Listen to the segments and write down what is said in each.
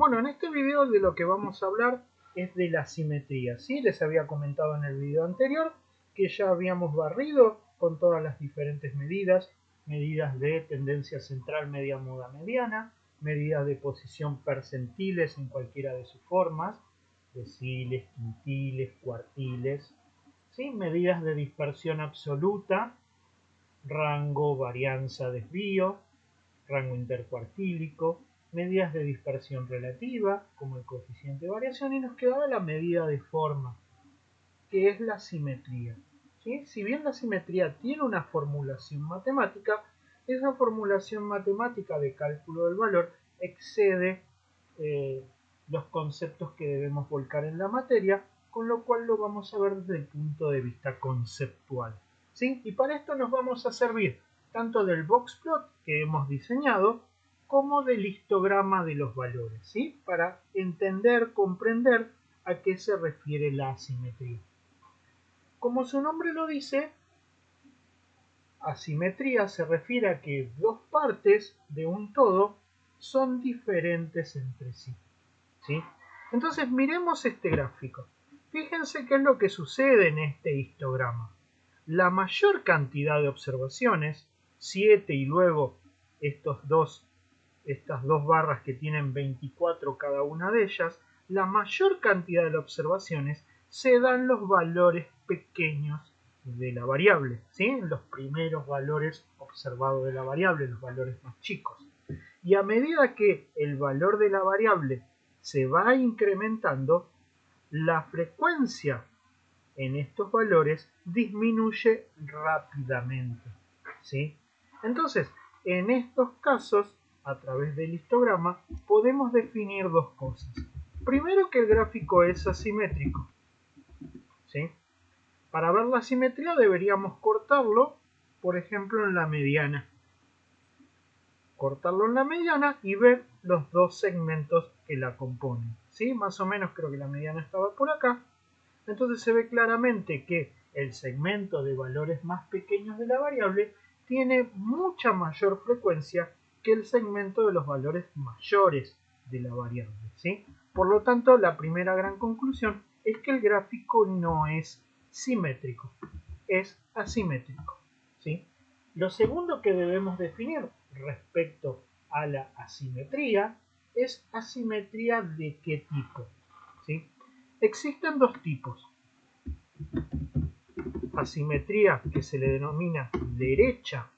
Bueno, en este video de lo que vamos a hablar es de la simetría. ¿Sí? Les había comentado en el video anterior que ya habíamos barrido con todas las diferentes medidas de tendencia central, media, muda, mediana, medidas de posición percentiles en cualquiera de sus formas, deciles, quintiles, cuartiles, ¿sí? Medidas de dispersión absoluta, rango, varianza, desvío, rango intercuartílico, medidas de dispersión relativa, como el coeficiente de variación, y nos quedaba la medida de forma, que es la simetría. ¿Sí? Si bien la simetría tiene una formulación matemática, esa formulación matemática de cálculo del valor excede los conceptos que debemos volcar en la materia, con lo cual lo vamos a ver desde el punto de vista conceptual. ¿Sí? Y para esto nos vamos a servir tanto del boxplot que hemos diseñado como del histograma de los valores, ¿sí? Para entender, comprender a qué se refiere la asimetría. Como su nombre lo dice, asimetría se refiere a que dos partes de un todo son diferentes entre sí. ¿Sí? Entonces miremos este gráfico. Fíjense qué es lo que sucede en este histograma. La mayor cantidad de observaciones, 7 y luego estas dos barras que tienen 24 cada una de ellas, la mayor cantidad de observaciones se dan los valores pequeños de la variable, ¿sí? Los primeros valores observados de la variable, los valores más chicos. Y a medida que el valor de la variable se va incrementando, la frecuencia en estos valores disminuye rápidamente, ¿sí? Entonces, en estos casos, a través del histograma, podemos definir dos cosas. Primero, que el gráfico es asimétrico, ¿sí? Para ver la simetría deberíamos cortarlo, por ejemplo, en la mediana. Cortarlo en la mediana y ver los dos segmentos que la componen, ¿sí? Más o menos creo que la mediana estaba por acá. Entonces se ve claramente que el segmento de valores más pequeños de la variable tiene mucha mayor frecuencia que el segmento de los valores mayores de la variable, ¿sí? Por lo tanto, la primera gran conclusión es que el gráfico no es simétrico, es asimétrico, ¿sí? Lo segundo que debemos definir respecto a la asimetría es asimetría de qué tipo, ¿sí? Existen dos tipos. Asimetría que se le denomina derecha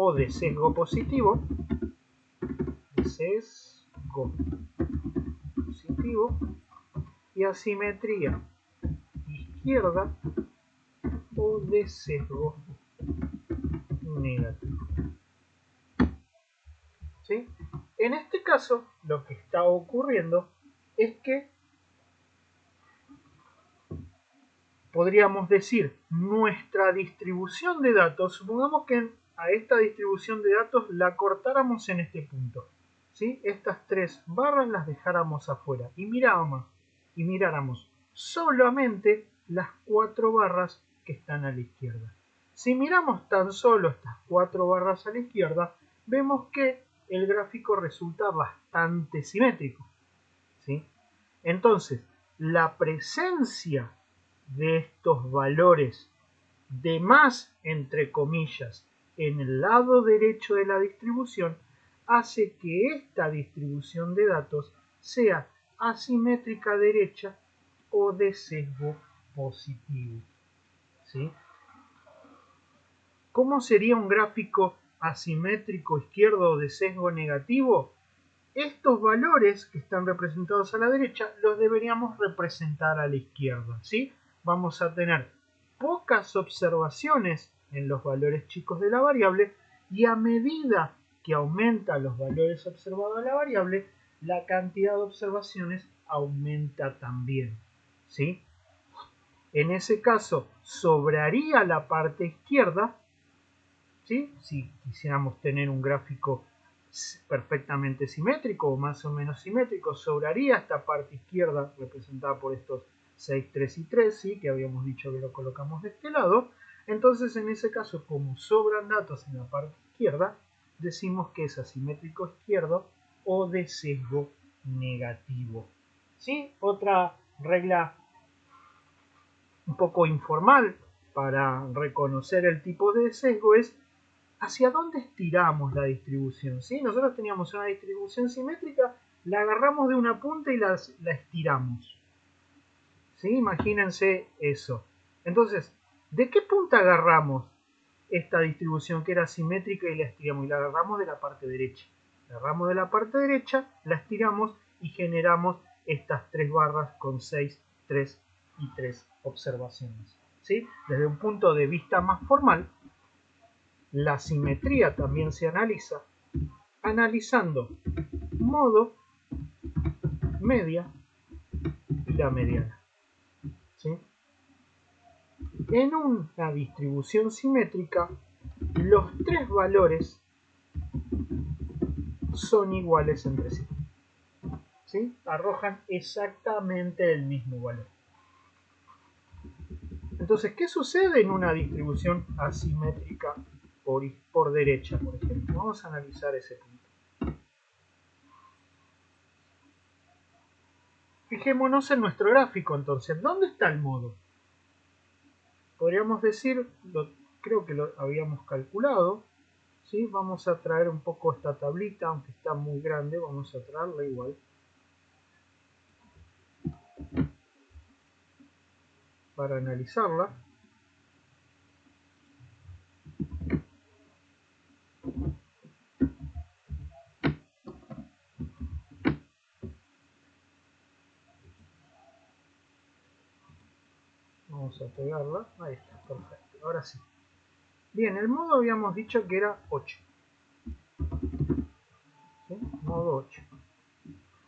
o de sesgo positivo, y asimetría izquierda o de sesgo negativo. ¿Sí? En este caso, lo que está ocurriendo es que podríamos decir nuestra distribución de datos, supongamos que a esta distribución de datos la cortáramos en este punto, ¿sí? Estas tres barras las dejáramos afuera y miráramos solamente las cuatro barras que están a la izquierda. Si miramos tan solo estas cuatro barras a la izquierda, vemos que el gráfico resulta bastante simétrico, ¿sí? Entonces, la presencia de estos valores de más, entre comillas, en el lado derecho de la distribución, hace que esta distribución de datos sea asimétrica derecha o de sesgo positivo, ¿sí? ¿Cómo sería un gráfico asimétrico izquierdo o de sesgo negativo? Estos valores que están representados a la derecha los deberíamos representar a la izquierda, ¿sí? Vamos a tener pocas observaciones en los valores chicos de la variable y a medida que aumentan los valores observados de la variable, la cantidad de observaciones aumenta también, ¿sí? En ese caso, sobraría la parte izquierda, ¿sí? Si quisiéramos tener un gráfico perfectamente simétrico o más o menos simétrico, sobraría esta parte izquierda representada por estos 6, 3 y 3, ¿sí? Que habíamos dicho que lo colocamos de este lado. Entonces, en ese caso, como sobran datos en la parte izquierda, decimos que es asimétrico izquierdo o de sesgo negativo. ¿Sí? Otra regla un poco informal para reconocer el tipo de sesgo es hacia dónde estiramos la distribución. ¿Sí? Nosotros teníamos una distribución simétrica, la agarramos de una punta y la estiramos. ¿Sí? Imagínense eso. Entonces, ¿de qué punta agarramos esta distribución que era simétrica y la estiramos? Y la agarramos de la parte derecha. La agarramos de la parte derecha, la estiramos y generamos estas tres barras con 6, 3 y 3 observaciones. ¿Sí? Desde un punto de vista más formal, la simetría también se analiza analizando modo, media y la mediana. ¿Sí? En una distribución simétrica, los tres valores son iguales entre sí. ¿Sí? Arrojan exactamente el mismo valor. Entonces, ¿qué sucede en una distribución asimétrica por derecha, por ejemplo? Vamos a analizar ese punto. Fijémonos en nuestro gráfico entonces. ¿Dónde está el modo? Podríamos decir, creo que lo habíamos calculado. ¿Sí? Vamos a traer un poco esta tablita, aunque está muy grande, vamos a traerla igual. Para analizarla. Vamos a pegarla. Ahí está, perfecto. Ahora sí. Bien, el modo habíamos dicho que era 8. ¿Sí? Modo 8.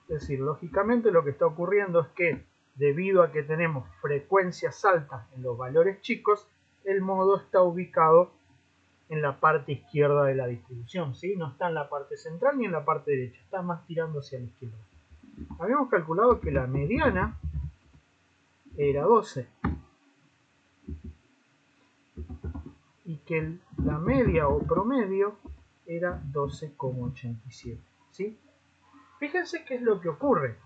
Es decir, lógicamente lo que está ocurriendo es que debido a que tenemos frecuencias altas en los valores chicos, el modo está ubicado en la parte izquierda de la distribución, ¿sí? No está en la parte central ni en la parte derecha, está más tirando hacia la izquierda. Habíamos calculado que la mediana era 12 y que la media o promedio era 12,87, ¿sí? Fíjense qué es lo que ocurre.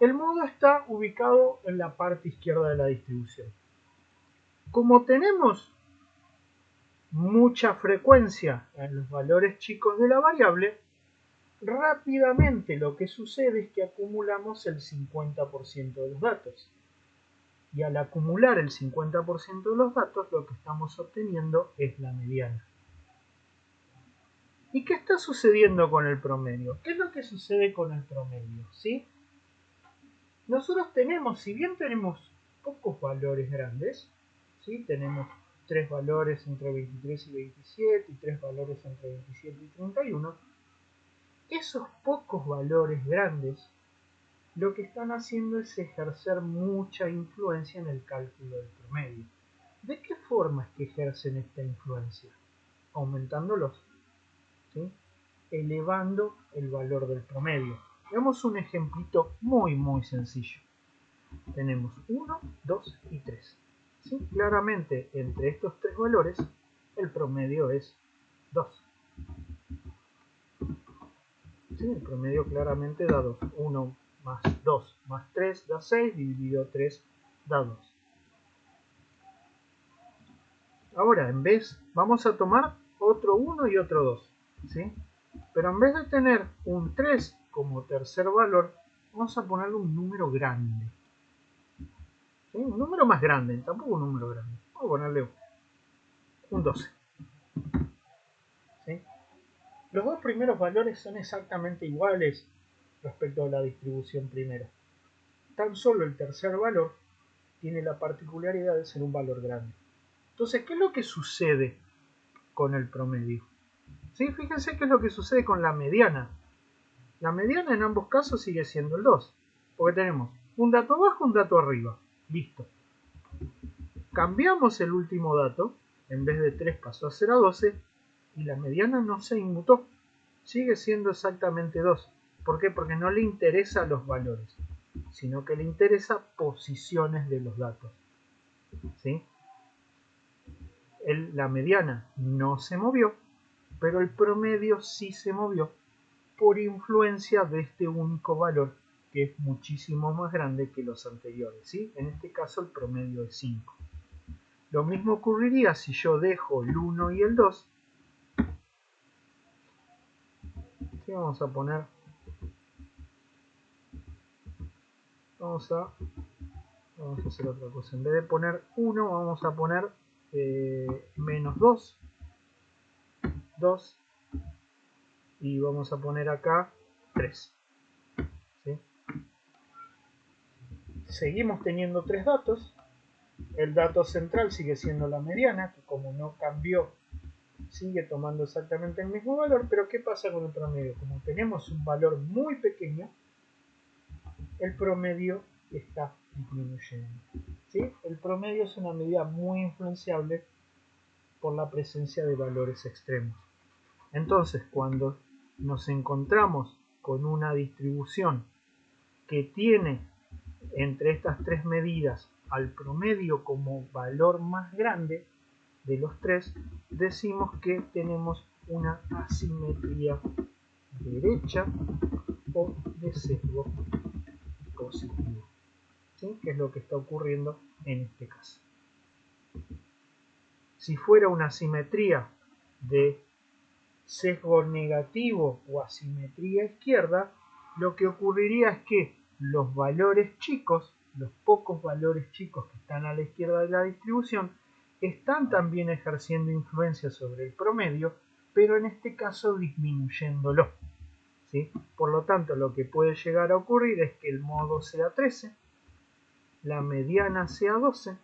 El modo está ubicado en la parte izquierda de la distribución. Como tenemos mucha frecuencia en los valores chicos de la variable, rápidamente lo que sucede es que acumulamos el 50% de los datos. Y al acumular el 50% de los datos, lo que estamos obteniendo es la mediana. ¿Y qué está sucediendo con el promedio? ¿Qué es lo que sucede con el promedio? ¿Sí? Nosotros tenemos, si bien tenemos pocos valores grandes, ¿sí? Tenemos 3 valores entre 23 y 27 y 3 valores entre 27 y 31, esos pocos valores grandes lo que están haciendo es ejercer mucha influencia en el cálculo del promedio. ¿De qué forma es que ejercen esta influencia? Aumentándolos, ¿sí? Elevando el valor del promedio. Veamos un ejemplito muy sencillo. Tenemos 1, 2 y 3. ¿Sí? Claramente entre estos tres valores el promedio es 2. ¿Sí? El promedio claramente da 2. 1 más 2 más 3 da 6, dividido 3 da 2. Ahora, vamos a tomar otro 1 y otro 2. ¿Sí? Pero en vez de tener un 3 como tercer valor, vamos a ponerle un número grande. ¿Sí? Un número más grande, tampoco un número grande. Vamos a ponerle un 12. ¿Sí? Los dos primeros valores son exactamente iguales respecto a la distribución primera. Tan solo el tercer valor tiene la particularidad de ser un valor grande. Entonces, ¿qué es lo que sucede con el promedio? ¿Sí? Fíjense qué es lo que sucede con la mediana. La mediana en ambos casos sigue siendo el 2, porque tenemos un dato abajo, un dato arriba. Listo. Cambiamos el último dato, en vez de 3 pasó a ser a 12, y la mediana no se inmutó. Sigue siendo exactamente 2. ¿Por qué? Porque no le interesan los valores, sino que le interesa posiciones de los datos. ¿Sí? La mediana no se movió, pero el promedio sí se movió. por influencia de este único valor que es muchísimo más grande que los anteriores, ¿sí? En este caso el promedio es 5. Lo mismo ocurriría si yo dejo el 1 y el 2. ¿Sí? Vamos a hacer otra cosa. En vez de poner 1, vamos a poner menos 2, y vamos a poner acá 3. ¿Sí? Seguimos teniendo 3 datos. El dato central sigue siendo la mediana, que como no cambió, sigue tomando exactamente el mismo valor. Pero ¿qué pasa con el promedio? Como tenemos un valor muy pequeño, el promedio está disminuyendo. ¿Sí? El promedio es una medida muy influenciable por la presencia de valores extremos. Entonces, cuando nos encontramos con una distribución que tiene entre estas tres medidas al promedio como valor más grande de los tres, decimos que tenemos una asimetría derecha o de sesgo positivo, ¿sí? Que es lo que está ocurriendo en este caso. Si fuera una asimetría de sesgo negativo o asimetría izquierda, lo que ocurriría es que los valores chicos, los pocos valores chicos que están a la izquierda de la distribución, están también ejerciendo influencia sobre el promedio, pero en este caso disminuyéndolo, ¿sí? Por lo tanto, lo que puede llegar a ocurrir es que el modo sea 13, la mediana sea 12,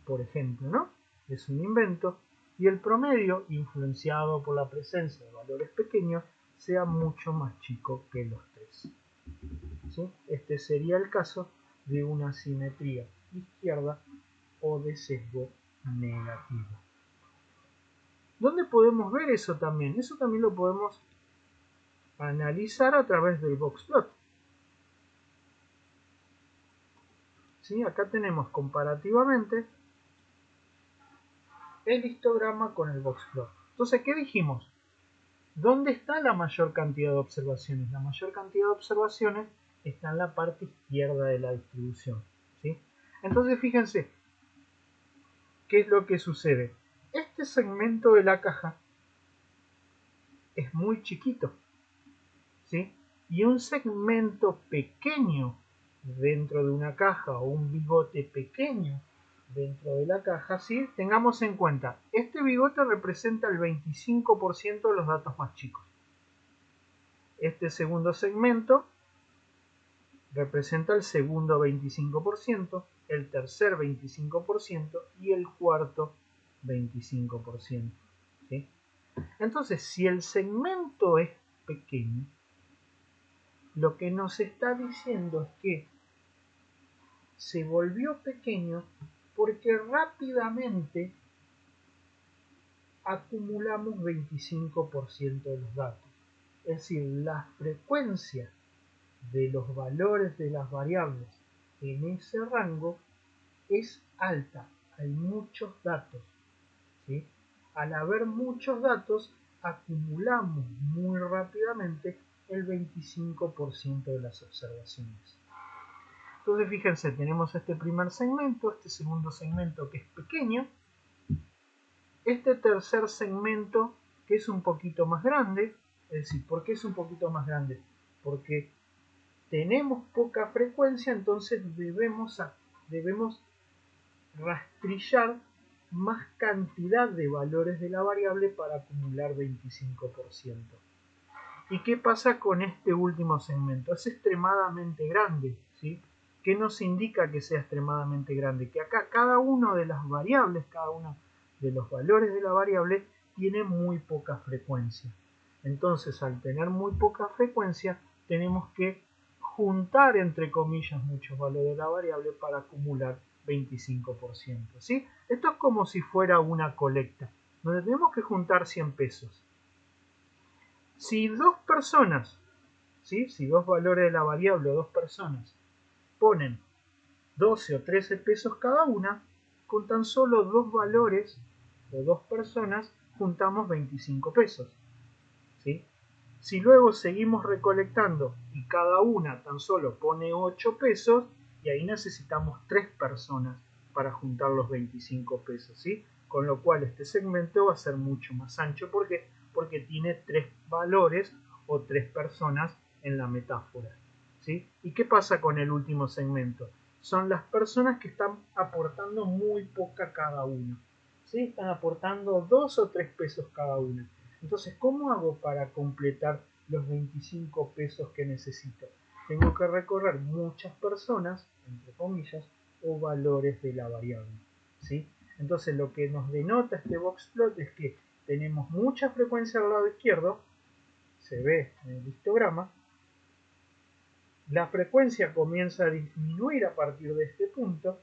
por ejemplo, ¿no? Es un invento, y el promedio, influenciado por la presencia de valores pequeños, sea mucho más chico que los 3. ¿Sí? Este sería el caso de una simetría izquierda o de sesgo negativo. ¿Dónde podemos ver eso también? Eso también lo podemos analizar a través del boxplot. ¿Sí? Acá tenemos comparativamente el histograma con el boxplot. Entonces, ¿qué dijimos? ¿Dónde está la mayor cantidad de observaciones? La mayor cantidad de observaciones está en la parte izquierda de la distribución, ¿sí? Entonces, fíjense, ¿qué es lo que sucede? Este segmento de la caja es muy chiquito, ¿sí? Y un segmento pequeño dentro de una caja o un bigote pequeño dentro de la caja, ¿sí? Tengamos en cuenta, este bigote representa el 25% de los datos más chicos. Este segundo segmento representa el segundo 25%, el tercer 25% y el cuarto 25%. ¿Sí? Entonces, si el segmento es pequeño, lo que nos está diciendo es que se volvió pequeño porque rápidamente acumulamos 25% de los datos. Es decir, la frecuencia de los valores de las variables en ese rango es alta, hay muchos datos, ¿sí? Al haber muchos datos, acumulamos muy rápidamente el 25% de las observaciones. Entonces, fíjense, tenemos este primer segmento, este segundo segmento que es pequeño, este tercer segmento que es un poquito más grande. Es decir, ¿por qué es un poquito más grande? Porque tenemos poca frecuencia, entonces debemos rastrillar más cantidad de valores de la variable para acumular 25%. ¿Y qué pasa con este último segmento? Es extremadamente grande, ¿sí? ¿Qué nos indica que sea extremadamente grande? Que acá cada una de las variables, cada uno de los valores de la variable tiene muy poca frecuencia. Entonces, al tener muy poca frecuencia, tenemos que juntar, entre comillas, muchos valores de la variable para acumular 25%. ¿Sí? Esto es como si fuera una colecta, donde tenemos que juntar 100 pesos. Si dos personas, ¿sí? Si dos valores de la variable o dos personas ponen 12 o 13 pesos cada una, con tan solo dos valores o dos personas juntamos 25 pesos. ¿Sí? Si luego seguimos recolectando y cada una tan solo pone 8 pesos, y ahí necesitamos 3 personas para juntar los 25 pesos, ¿sí? Con lo cual este segmento va a ser mucho más ancho. ¿Por qué? Porque tiene 3 valores o 3 personas en la metáfora, ¿sí? ¿Y qué pasa con el último segmento? Son las personas que están aportando muy poca cada una, ¿sí? Están aportando 2 o 3 pesos cada una. Entonces, ¿cómo hago para completar los 25 pesos que necesito? Tengo que recorrer muchas personas, entre comillas, o valores de la variable, ¿sí? Entonces, lo que nos denota este boxplot es que tenemos mucha frecuencia al lado izquierdo, se ve en el histograma. La frecuencia comienza a disminuir a partir de este punto,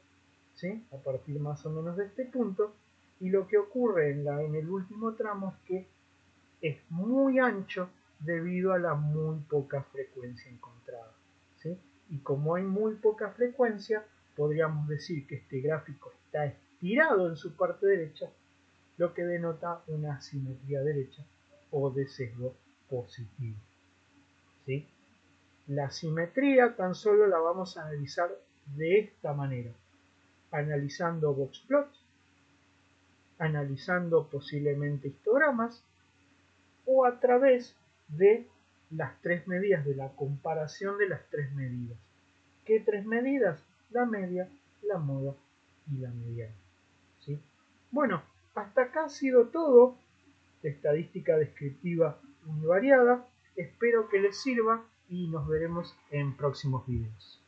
¿sí? A partir más o menos de este punto, y lo que ocurre en el último tramo es que es muy ancho debido a la muy poca frecuencia encontrada, ¿sí? Y como hay muy poca frecuencia, podríamos decir que este gráfico está estirado en su parte derecha, lo que denota una asimetría derecha o de sesgo positivo, ¿sí? La simetría tan solo la vamos a analizar de esta manera, analizando boxplots, analizando posiblemente histogramas, o a través de las 3 medidas, de la comparación de las 3 medidas. ¿Qué 3 medidas? La media, la moda y la mediana, ¿sí? Bueno, hasta acá ha sido todo de estadística descriptiva univariada. Espero que les sirva y nos veremos en próximos videos.